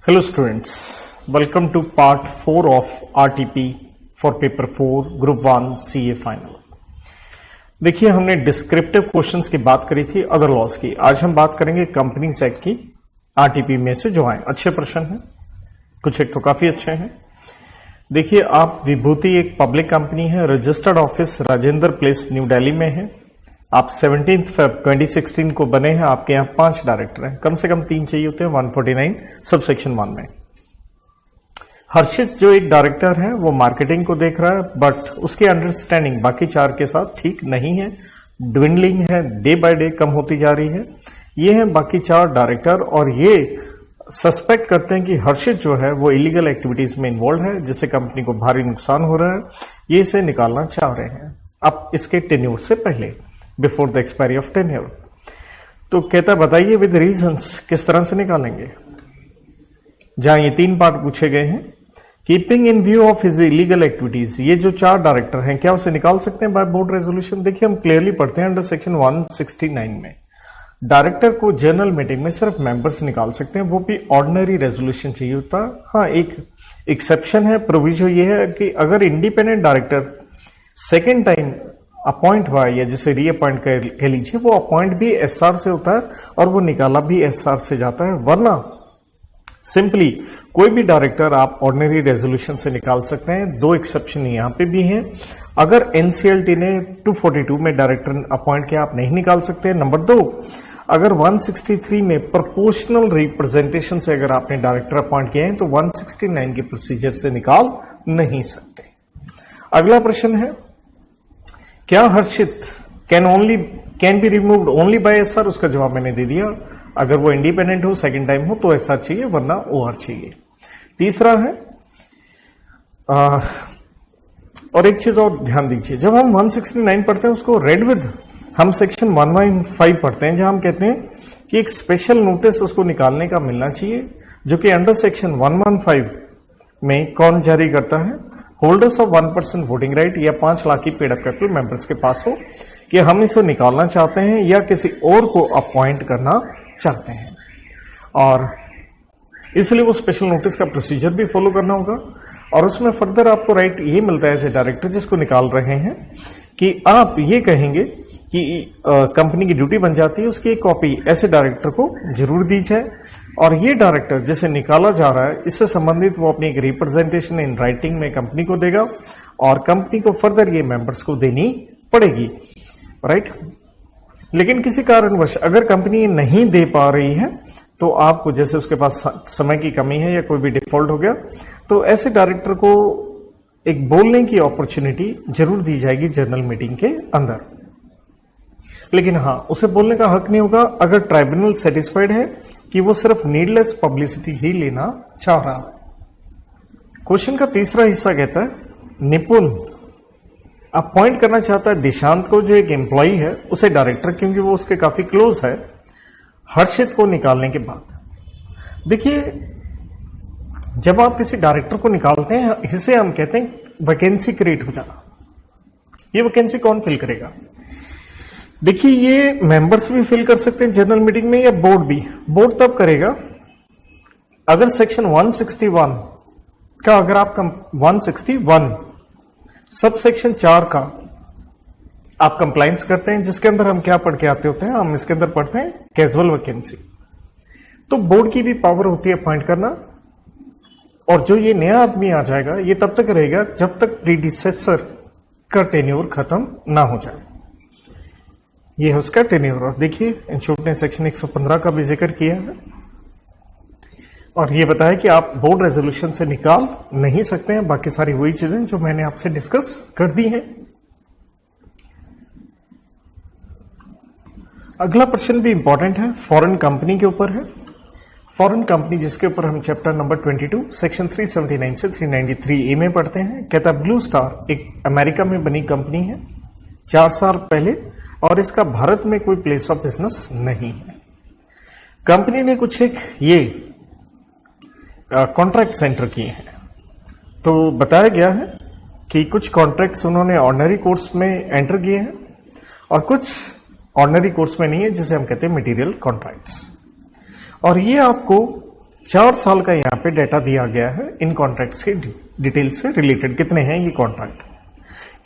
Hello students, welcome to part 4 of RTP for paper 4 group 1 CA final। देखिए हमने descriptive questions की बात करी थी अदर लॉस की। आज हम बात करेंगे कंपनीज एक्ट की आरटीपी में से जो आए। अच्छे प्रश्न हैं, कुछ एक तो काफी अच्छे हैं। देखिए आप विभूति एक पब्लिक कंपनी है, registered office Rajendra place new Delhi में है। आप 17 Feb 2016 को बने हैं। आपके यहाँ 5 डायरेक्टर हैं, कम से कम 3 चाहिए होते हैं 149 सब सेक्शन 1 में। हर्षित जो एक डायरेक्टर है वो मार्केटिंग को देख रहा है, बट उसकी अंडरस्टैंडिंग बाकी 4 के साथ ठीक नहीं है, ड्विंडलिंग है, डे बाय डे कम होती जा रही है। ये हैं बाकी 4 डायरेक्टर और ये सस्पेक्ट करते हैं कि हर्षित जो है वो इलीगल एक्टिविटीज में इन्वॉल्व है, जिससे कंपनी को भारी नुकसान हो रहा है। ये इसे निकालना चाह रहे हैं अब इसके टेन्योर से पहले, before the expiry of tenure. तो कहता बताइए विद रीजंस किस तरह से निकालेंगे। जहां ये 3 पार्ट पूछे गए हैं, keeping in view of his illegal activities, ये जो 4 डायरेक्टर हैं क्या उसे निकाल सकते हैं बाय बोर्ड रेजोल्यूशन। देखिए हम क्लियरली पढ़ते हैं अंडर सेक्शन 169 में डायरेक्टर को जनरल मीटिंग में सिर्फ मेंबर्स निकाल सकते हैं, वो भी ऑर्डिनरी रेजोल्यूशन चाहिए होता। हाँ एक एक्सेप्शन है, प्रोविजन ये है कि अगर independent director second time appoint हुआ या जिसे रीअपॉइंट कह लीजिए, वो अपॉइंट भी एसआर से होता है और वो निकाला भी एसआर से जाता है। वरना सिंपली कोई भी डायरेक्टर आप ऑर्डिनरी रेजोल्यूशन से निकाल सकते हैं। 2 एक्सेप्शन यहां पे भी हैं। अगर एनसीएलटी ने 242 में डायरेक्टर अपॉइंट किया, आप नहीं निकाल सकते। नंबर 2, अगर 163 में प्रोपोर्शनल रिप्रेजेंटेशन से अगर आपने डायरेक्टर अपॉइंट किए हैं तो 169 के प्रोसीजर से निकाल नहीं सकते। अगला प्रश्न है, क्या हर्षित can be removed only by SR. उसका जवाब मैंने दे दिया, अगर वो इंडिपेंडेंट हो, सेकंड टाइम हो तो एसआर चाहिए, वरना ओआर चाहिए। तीसरा है और एक चीज और ध्यान दीजिए, जब हम 169 पढ़ते हैं उसको रेड विद हम सेक्शन 115 पढ़ते हैं, जहां हम कहते हैं कि एक स्पेशल नोटिस उसको निकालने का मिलना चाहिए, जो कि अंडर सेक्शन 115 में कौन जारी करता है, होल्डर्स ऑफ 1% वोटिंग राइट या 5 लाख की पेड अप कैपिटल मेंबर्स के पास हो कि हम इसे निकालना चाहते हैं या किसी और को अपॉइंट करना चाहते हैं। और इसलिए वो स्पेशल नोटिस का प्रोसीजर भी फॉलो करना होगा। और उसमें फर्दर आपको राइट ये मिलता है एज ए डायरेक्टर जिसको निकाल रहे हैं कि आप ये कहेंगे कि कंपनी की ड्यूटी बन जाती है, उसकी एक कॉपी ऐसे डायरेक्टर को जरूर दी जाए। और ये डायरेक्टर जिसे निकाला जा रहा है, इससे संबंधित वो अपनी एक रिप्रेजेंटेशन इन राइटिंग में कंपनी को देगा और कंपनी को फर्दर ये मेंबर्स को देनी पड़ेगी, राइट। लेकिन किसी कारणवश अगर कंपनी नहीं दे पा रही है तो आपको, जैसे उसके पास समय की कमी है या कोई भी डिफॉल्ट हो गया, तो ऐसे डायरेक्टर को एक बोलने की अपॉर्चुनिटी जरूर दी जाएगी जनरल मीटिंग के अंदर। लेकिन हाँ, उसे बोलने का हक नहीं होगा अगर ट्राइब्यूनल सेटिस्फाइड है कि वो सिर्फ नीडलेस पब्लिसिटी ही लेना चाह रहा है। क्वेश्चन का तीसरा हिस्सा कहता है, निपुण अपॉइंट करना चाहता है दिशांत को, जो एक एम्प्लॉई है, उसे डायरेक्टर, क्योंकि वो उसके काफी क्लोज है, हर्षित को निकालने के बाद। देखिए जब आप किसी डायरेक्टर को निकालते हैं, इसे हम कहते हैं वैकेंसी क्रिएट हो जाना। ये वैकेंसी कौन फिल करेगा? देखिए ये मेंबर्स भी फिल कर सकते हैं जनरल मीटिंग में, या बोर्ड भी। बोर्ड तब करेगा अगर सेक्शन 161 का, अगर आप 161 सब सेक्शन 4 का आप कंप्लायंस करते हैं, जिसके अंदर हम क्या पढ़ के आते होते हैं, हम इसके अंदर पढ़ते हैं कैजुअल वैकेंसी। तो बोर्ड की भी पावर होती है अपॉइंट करना। और जो ये नया आदमी आ जाएगा, ये तब तक रहेगा जब तक प्रीडिसेसर का टेन्योर खत्म ना हो जाए। ये है उसका टेन्योर। और देखिए इंस्टीट्यूट ने सेक्शन 115 का भी जिक्र किया है और ये बताया कि आप बोर्ड रेजोल्यूशन से निकाल नहीं सकते हैं। बाकी सारी वही चीजें जो मैंने आपसे डिस्कस कर दी हैं। अगला प्रश्न भी इंपॉर्टेंट है, फॉरेन कंपनी के ऊपर है। फॉरेन कंपनी जिसके ऊपर हम चैप्टर नंबर 22 सेक्शन 379 से 393A में पढ़ते हैं। कहता है ब्लू स्टार एक अमेरिका में बनी कंपनी है 4 साल पहले, और इसका भारत में कोई प्लेस ऑफ बिजनेस नहीं है। कंपनी ने कुछ एक ये कॉन्ट्रैक्ट सेंटर किए हैं। तो बताया गया है कि कुछ कॉन्ट्रैक्ट्स उन्होंने ऑर्डिनरी कोर्स में एंटर किए हैं और कुछ ऑर्डिनरी कोर्स में नहीं है, जिसे हम कहते हैं मटेरियल कॉन्ट्रैक्ट्स। और ये आपको 4 साल का यहाँ पे डेटा दिया गया है इन कॉन्ट्रैक्ट से डिटेल से रिलेटेड, कितने हैं ये कॉन्ट्रैक्ट।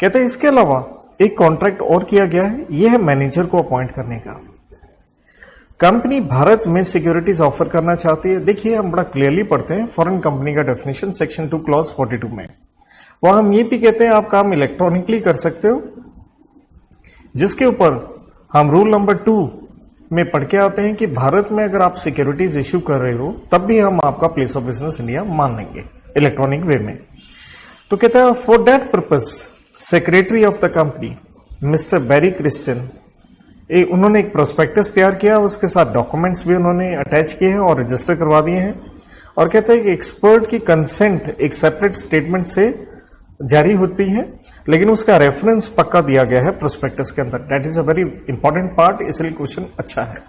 कहते हैं इसके अलावा एक कॉन्ट्रैक्ट और किया गया है, यह है मैनेजर को अपॉइंट करने का। कंपनी भारत में सिक्योरिटीज ऑफर करना चाहती है। देखिए हम बड़ा क्लियरली पढ़ते हैं फॉरेन कंपनी का डेफिनेशन सेक्शन 2 क्लॉज 42 में, वहां हम ये भी कहते हैं आप काम इलेक्ट्रॉनिकली कर सकते हो, जिसके ऊपर हम रूल नंबर 2 में पढ़ के आते हैं कि भारत में अगर आप सिक्योरिटीज इश्यू कर रहे हो तब भी हम आपका प्लेस ऑफ बिजनेस इंडिया मान लेंगे इलेक्ट्रॉनिक वे में। तो कहता है for that purpose secretary of the company Mr Barry Christian, उन्होंने एक प्रोस्पेक्टस तैयार किया, उसके साथ डॉक्यूमेंट्स भी उन्होंने अटैच किए हैं और रजिस्टर करवा दिए हैं। और कहते हैं कि एक्सपर्ट की कंसेंट एक सेपरेट स्टेटमेंट से जारी होती है, लेकिन उसका रेफरेंस पक्का दिया गया है प्रोस्पेक्टस के अंदर। That is a very important part, इसलिए क्वेश्चन अच्छा है।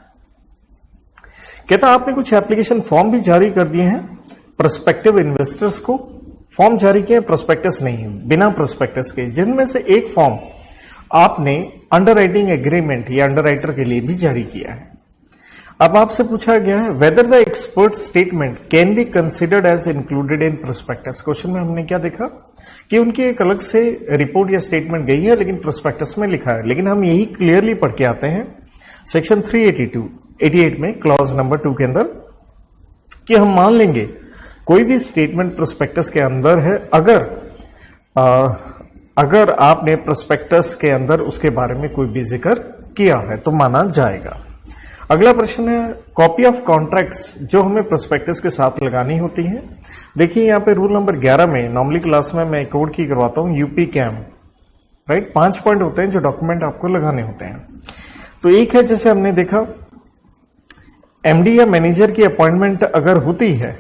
कहता आपने कुछ एप्लीकेशन फॉर्म भी जारी कर दिए हैं प्रोस्पेक्टिव इन्वेस्टर्स को, फॉर्म जारी किए प्रोस्पेक्टस नहीं बिना प्रोस्पेक्टस के, जिनमें से एक फॉर्म आपने अंडरराइटिंग एग्रीमेंट या अंडरराइटर के लिए भी जारी किया है। अब आपसे पूछा गया है whether the expert statement can be considered as included in prospectus. Question में हमने क्या देखा कि उनकी एक अलग से रिपोर्ट या स्टेटमेंट गई है लेकिन प्रोस्पेक्टस में लिखा है, लेकिन हम यही क्लियरली पढ़ के आते हैं सेक्शन 388 में क्लॉज नंबर 2 के अंदर कि हम मान लेंगे कोई भी स्टेटमेंट प्रोस्पेक्टस के अंदर है अगर आपने प्रोस्पेक्टस के अंदर उसके बारे में कोई भी जिक्र किया है तो माना जाएगा। अगला प्रश्न है कॉपी ऑफ कॉन्ट्रैक्ट्स जो हमें प्रोस्पेक्टस के साथ लगानी होती है। देखिए यहाँ पे रूल नंबर 11 में नॉर्मली क्लास में मैं कोड की करवाता हूं यूपी कैम, राइट। 5 पॉइंट होते हैं जो डॉक्यूमेंट आपको लगाने होते हैं। तो एक है जैसे हमने देखा एमडी या मैनेजर की अपॉइंटमेंट अगर होती है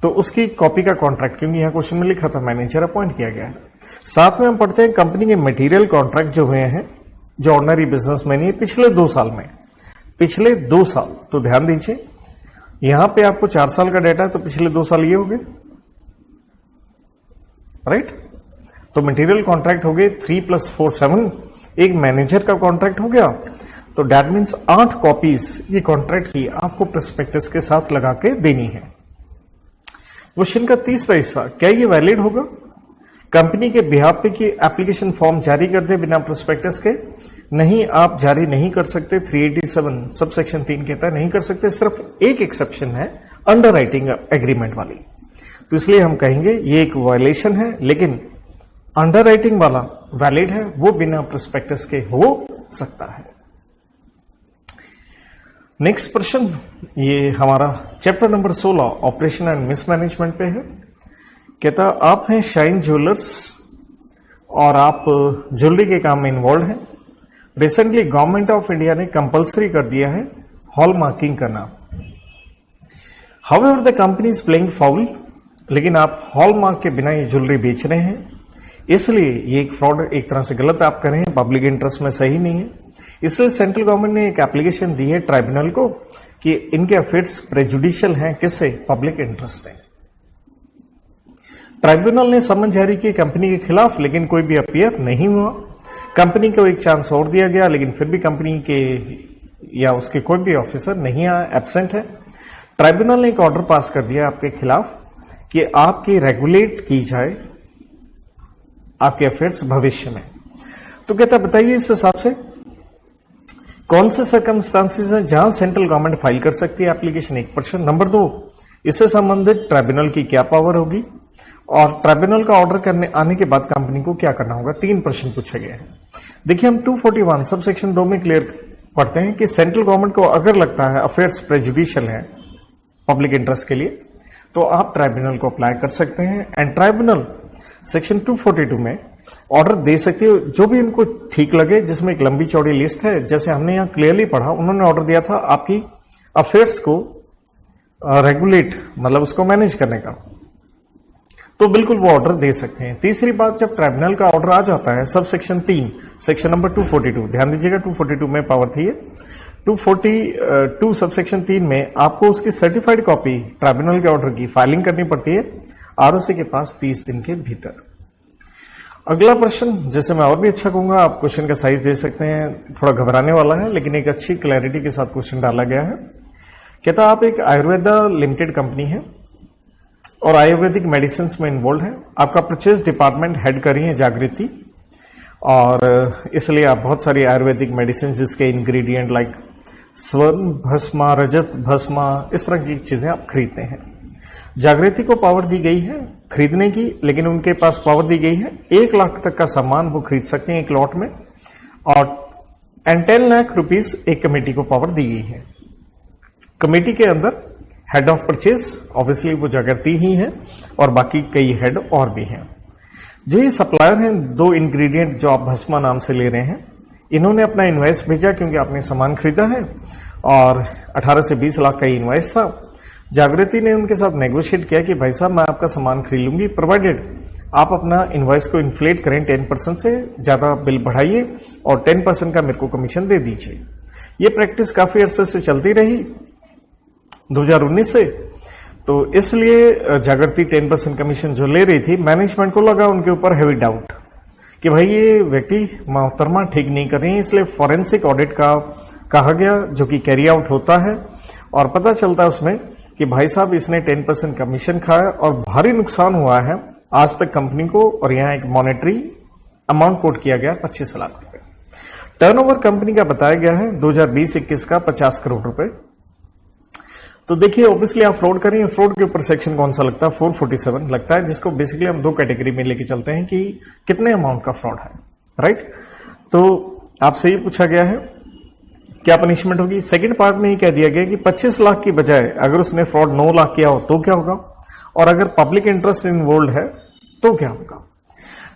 तो उसकी कॉपी का कॉन्ट्रैक्ट, क्योंकि यहां क्वेश्चन में लिखा था मैनेजर अपॉइंट किया गया है। साथ में हम पढ़ते हैं कंपनी के मटेरियल कॉन्ट्रैक्ट जो हुए हैं जो ऑर्डिनरी बिजनेस में नहीं है पिछले 2 साल में, पिछले 2 साल। तो ध्यान दीजिए यहां पे आपको 4 साल का डेटा है तो पिछले 2 साल ये हो गए, राइट। तो मटेरियल कॉन्ट्रैक्ट हो गए 3 + 4 7, एक मैनेजर का कॉन्ट्रैक्ट हो गया, तो दैट मीन्स 8 कॉपीज ये कॉन्ट्रैक्ट की आपको प्रोस्पेक्टस के साथ लगा के देनी है। क्वेश्चन का तीसरा हिस्सा, क्या ये वैलिड होगा? कंपनी के बिहाफ पे की एप्लीकेशन फॉर्म जारी कर दे बिना प्रोस्पेक्टस के? नहीं, आप जारी नहीं कर सकते। 387 सब सेक्शन 3 कहता है नहीं कर सकते। सिर्फ एक एक्सेप्शन है अंडरराइटिंग एग्रीमेंट वाली, तो इसलिए हम कहेंगे ये एक वायलेशन है, लेकिन अंडरराइटिंग वाला वैलिड है, वो बिना प्रोस्पेक्टस के हो सकता है। नेक्स्ट प्रश्न ये हमारा chapter number 16 operation and mismanagement पे है। कहता आप हैं शाइन ज्वेलर्स और आप ज्वेलरी के काम में इन्वॉल्व हैं। रिसेंटली गवर्नमेंट ऑफ इंडिया ने कंपलसरी कर दिया है हॉल मार्किंग करना। However the company is playing foul, लेकिन आप हॉल मार्क के बिना ये ज्वेलरी बेच रहे हैं, इसलिए ये एक फ्रॉड, एक तरह से गलत आप करें, पब्लिक इंटरेस्ट में सही नहीं है। इसलिए सेंट्रल गवर्नमेंट ने एक एप्लीकेशन दी है ट्राइब्यूनल को कि इनके अफेयर्स प्रेजुडिशियल हैं, किससे? पब्लिक इंटरेस्ट है। ट्राइब्यूनल ने समन जारी की कंपनी के खिलाफ, लेकिन कोई भी अपीयर नहीं हुआ। कंपनी को एक चांस और दिया गया, लेकिन फिर भी कंपनी के या उसके कोई भी ऑफिसर नहीं आया, एब्सेंट है। ट्राइब्यूनल ने एक ऑर्डर पास कर दिया आपके खिलाफ कि आपकी रेगुलेट की जाए आपके अफेयर्स भविष्य में। तो कहता बताइए इस हिसाब से कौन से सर्कमस्टांसेस हैं जहां सेंट्रल गवर्नमेंट फाइल कर सकती है एप्लीकेशन? 1 प्रश्न। नंबर 2, इससे संबंधित ट्राइब्यूनल की क्या पावर होगी और ट्राइब्यूनल का ऑर्डर करने आने के बाद कंपनी को क्या करना होगा? 3 प्रश्न पूछे गए हैं। देखिए हम 241 सब सेक्शन 2 में क्लियर पढ़ते हैं कि सेंट्रल गवर्नमेंट को अगर लगता है अफेयर्स प्रेजुडिशियल है पब्लिक इंटरेस्ट के लिए, तो आप ट्राइब्यूनल को अप्लाई कर सकते हैं। एंड ट्राइब्यूनल सेक्शन 242 में ऑर्डर दे सकती है जो भी उनको ठीक लगे, जिसमें एक लंबी चौड़ी लिस्ट है। जैसे हमने यहां क्लियरली पढ़ा, उन्होंने ऑर्डर दिया था आपकी अफेयर्स को रेगुलेट, मतलब उसको मैनेज करने का, तो बिल्कुल वो ऑर्डर दे सकते हैं। तीसरी बात, जब ट्राइब्यूनल का ऑर्डर आ जाता है सब सेक्शन 3 सेक्शन नंबर 242, ध्यान दीजिएगा 242 में पावर थी, 242 सब सेक्शन 3 में आपको उसकी सर्टिफाइड कॉपी ट्राइब्यूनल के ऑर्डर की फाइलिंग करनी पड़ती है आरओसी के पास 30 दिन के भीतर। अगला प्रश्न, जैसे मैं और भी अच्छा कहूंगा, आप क्वेश्चन का साइज दे सकते हैं, थोड़ा घबराने वाला है लेकिन एक अच्छी क्लैरिटी के साथ क्वेश्चन डाला गया है कहता आप एक आयुर्वेदा लिमिटेड कंपनी है और आयुर्वेदिक मेडिसिन में इन्वॉल्व है, आपका परचेज डिपार्टमेंट हेड कर रही है जागृति, और इसलिए आप बहुत सारी आयुर्वेदिक मेडिसिन जिसके इंग्रेडिएंट लाइक स्वर्ण भस्मा, रजत भस्मा, इस तरह की चीजें आप खरीदते हैं। जागृति को पावर दी गई है खरीदने की, लेकिन उनके पास पावर दी गई है 1 लाख तक का सामान वो खरीद सकते हैं एक लॉट में, और 10 लाख रुपीज एक कमेटी को पावर दी गई है। कमेटी के अंदर हेड ऑफ परचेज ऑब्वियसली वो जागृति ही है और बाकी कई हेड और भी हैं। जो ये सप्लायर हैं 2 इंग्रेडिएंट जो आप भस्मा नाम से ले रहे हैं, इन्होंने अपना इनवॉइस भेजा क्योंकि आपने सामान खरीदा है और 18 से 20 लाख का इनवॉइस था। जागृति ने उनके साथ नेगोशिएट किया कि भाई साहब मैं आपका सामान खरीद लूंगी प्रोवाइडेड आप अपना इनवॉइस को इन्फ्लेट करें 10% से ज्यादा बिल बढ़ाइए और 10% का मेरे को कमीशन दे दीजिए। ये प्रैक्टिस काफी अरसे से चलती रही 2019 से, तो इसलिए जागृति 10% कमीशन जो ले रही थी, मैनेजमेंट को लगा उनके ऊपर हैवी डाउट कि भाई ये व्यक्ति मोहतरमा ठीक नहीं कर रही है, इसलिए फॉरेंसिक ऑडिट का कहा गया जो कि कैरी आउट होता है और पता चलता है उसमें कि भाई साहब इसने 10% कमीशन खाया और भारी नुकसान हुआ है आज तक कंपनी को, और यहां एक मॉनेटरी अमाउंट कोट किया गया 25 लाख रुपए। टर्नओवर कंपनी का बताया गया है 2020-21 का 50 करोड़ रुपए। तो देखिए ऑब्वियसली आप फ्रॉड करेंगे, फ्रॉड के ऊपर सेक्शन कौन सा लगता है 447 लगता है, जिसको बेसिकली हम 2 कैटेगरी में लेके चलते हैं कि कितने अमाउंट का फ्रॉड है, राइट। तो आपसे ये पूछा गया है क्या पनिशमेंट होगी। सेकंड पार्ट में ये कह दिया गया कि 25 लाख की बजाय अगर उसने फ्रॉड 9 लाख किया हो तो क्या होगा, और अगर पब्लिक इंटरेस्ट इन्वॉल्व है तो क्या होगा।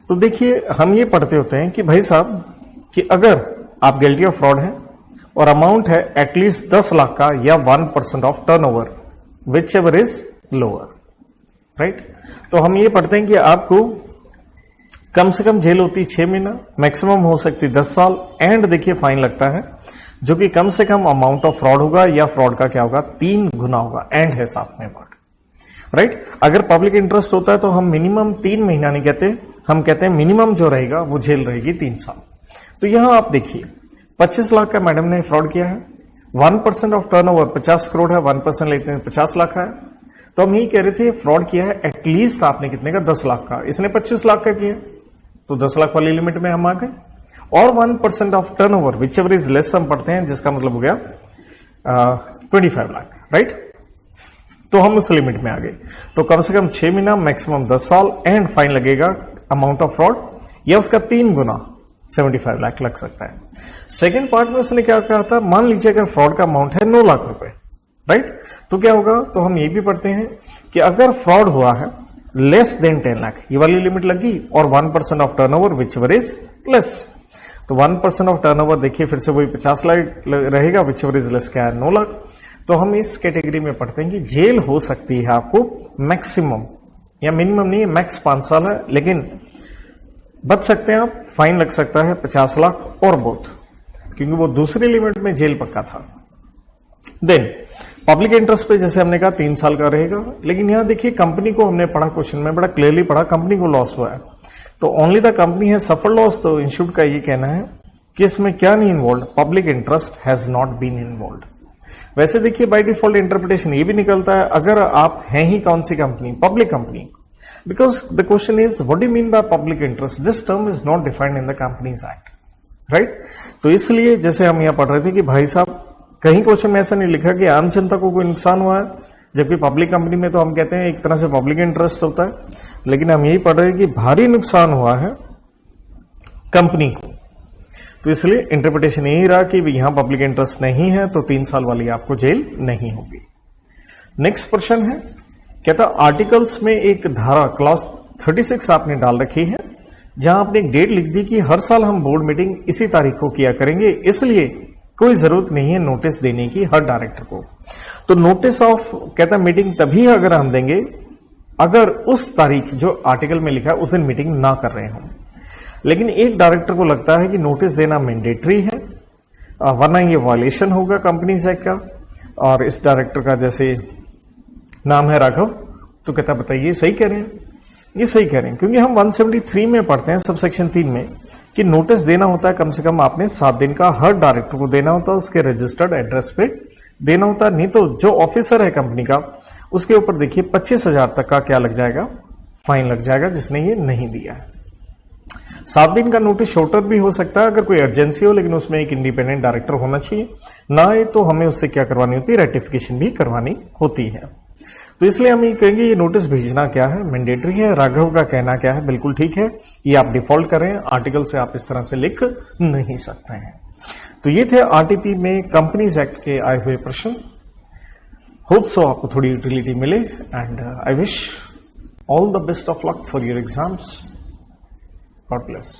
तो देखिए हम ये पढ़ते होते हैं कि भाई साहब कि अगर आप गिल्टी ऑफ फ्रॉड है और अमाउंट है एटलीस्ट 10 लाख का या 1% of turnover which ever is lower, right. तो हम ये पढ़ते हैं कि आपको कम से कम जेल होती 6 महीना, मैक्सिमम हो सकती 10 साल, एंड देखिए फाइन लगता है जो कि कम से कम अमाउंट ऑफ फ्रॉड होगा या फ्रॉड का क्या होगा 3 गुना होगा, एंड है साथ में वर्ड, राइट। अगर पब्लिक इंटरेस्ट होता है तो हम मिनिमम 3 महीना नहीं कहते, हम कहते हैं मिनिमम जो रहेगा वो जेल रहेगी 3 साल। तो यहां आप देखिए 25 लाख का मैडम ने फ्रॉड किया है, 1% ऑफ टर्नओवर 50 करोड़ है, 1% लेते हैं 50 लाख का है। तो हम यही कह रहे थे फ्रॉड किया है एटलीस्ट आपने कितने का 10 लाख का, इसने 25 लाख का किया तो 10 लाख वाली लिमिट में हम आ गए, और 1% of turnover which ever is less हम पढ़ते हैं, जिसका मतलब हो गया 25 लाख, राइट। तो हम उस लिमिट में आ गए। तो कम से कम 6 महीना, मैक्सिमम 10 साल, एंड फाइन लगेगा अमाउंट ऑफ फ्रॉड या उसका 3 गुना 75 लाख लग सकता है। सेकेंड पार्ट में उसने क्या कहा था, मान लीजिए अगर फ्रॉड का अमाउंट है 9 लाख रुपए, राइट, तो क्या होगा। तो हम ये भी पढ़ते हैं कि अगर फ्रॉड हुआ है लेस देन 10 लाख, ये वाली लिमिट लगी, और 1% of turnover which ever is less, तो 1% ऑफ टर्नओवर देखिए फिर से वही 50 लाख रहेगा, विच एवर इज लेस क्या है 9 लाख। तो हम इस कैटेगरी में पढ़ते हैं कि जेल हो सकती है आपको मैक्सिमम, या मिनिमम नहीं है, मैक्स 5 साल है, लेकिन बच सकते हैं आप, फाइन लग सकता है 50 लाख और बोथ, क्योंकि वो दूसरी लिमिट में जेल पक्का था। देन पब्लिक इंटरेस्ट पे जैसे हमने कहा 3 साल का रहेगा, लेकिन यहां देखिए कंपनी को हमने पढ़ा, क्वेश्चन में बड़ा क्लियरली पढ़ा, कंपनी को लॉस हुआ है, तो ओनली द कंपनी है सफर लॉस। तो इंस्टीट्यूट का ये कहना है कि इसमें क्या नहीं involve, public interest has not been involve. वैसे देखिए बाय डिफॉल्ट इंटरप्रिटेशन ये भी निकलता है अगर आप हैं ही कौन सी company, public company, because the question is what do mean by public interest, this term is not defined in the companies act, right. तो इसलिए जैसे हम यहां पढ़ रहे थे कि भाई साहब कहीं क्वेश्चन में ऐसा नहीं लिखा कि आम जनता को कोई नुकसान हुआ है, जबकि पब्लिक कंपनी में तो हम कहते हैं एक तरह से पब्लिक इंटरेस्ट होता है, लेकिन हम यही पढ़ रहे हैं कि भारी नुकसान हुआ है कंपनी को, तो इसलिए इंटरप्रिटेशन यही रहा कि यहां पब्लिक इंटरेस्ट नहीं है तो 3 साल वाली आपको जेल नहीं होगी। नेक्स्ट प्रश्न है, कहता आर्टिकल्स में एक धारा क्लॉज 36 आपने डाल रखी है, जहां आपने एक डेट लिख दी कि हर साल हम बोर्ड मीटिंग इसी तारीख को किया करेंगे, इसलिए कोई जरूरत नहीं है नोटिस देने की हर डायरेक्टर को। तो नोटिस ऑफ कहता मीटिंग तभी अगर हम देंगे अगर उस तारीख जो आर्टिकल में लिखा है उस दिन मीटिंग ना कर रहे हो, लेकिन एक डायरेक्टर को लगता है कि नोटिस देना मैंडेटरी है, वरना ये वायलेशन होगा कंपनीज एक्ट का, और इस डायरेक्टर का जैसे नाम है राघव, तो कहता बताइए सही कह रहे हैं, ये सही कह रहे हैं, क्योंकि हम 173 में पढ़ते हैं सबसेक्शन 3 में कि नोटिस देना होता है कम से कम आपने 7 दिन का हर डायरेक्टर को देना होता है उसके रजिस्टर्ड एड्रेस पे देना होता है, नहीं तो जो ऑफिसर है कंपनी का उसके ऊपर देखिए 25,000 तक का क्या लग जाएगा, फाइन लग जाएगा, जिसने ये नहीं दिया है। 7 दिन का नोटिस शॉर्टर भी हो सकता है अगर कोई अर्जेंसी हो, लेकिन उसमें एक इंडिपेंडेंट डायरेक्टर होना चाहिए, ना आए तो हमें उससे क्या करवानी होती है, रेटिफिकेशन भी करवानी होती है। तो इसलिए हम ये कहेंगे ये नोटिस भेजना क्या है, मैंडेटरी है। राघव का कहना क्या है, बिल्कुल ठीक है, ये आप डिफॉल्ट करें, आर्टिकल से आप इस तरह से लिख नहीं सकते हैं। तो ये थे आरटीपी में कंपनीज एक्ट के आए हुए प्रश्न। होप सो आपको थोड़ी यूटिलिटी मिले, and I wish all the best of luck for your exams. God bless.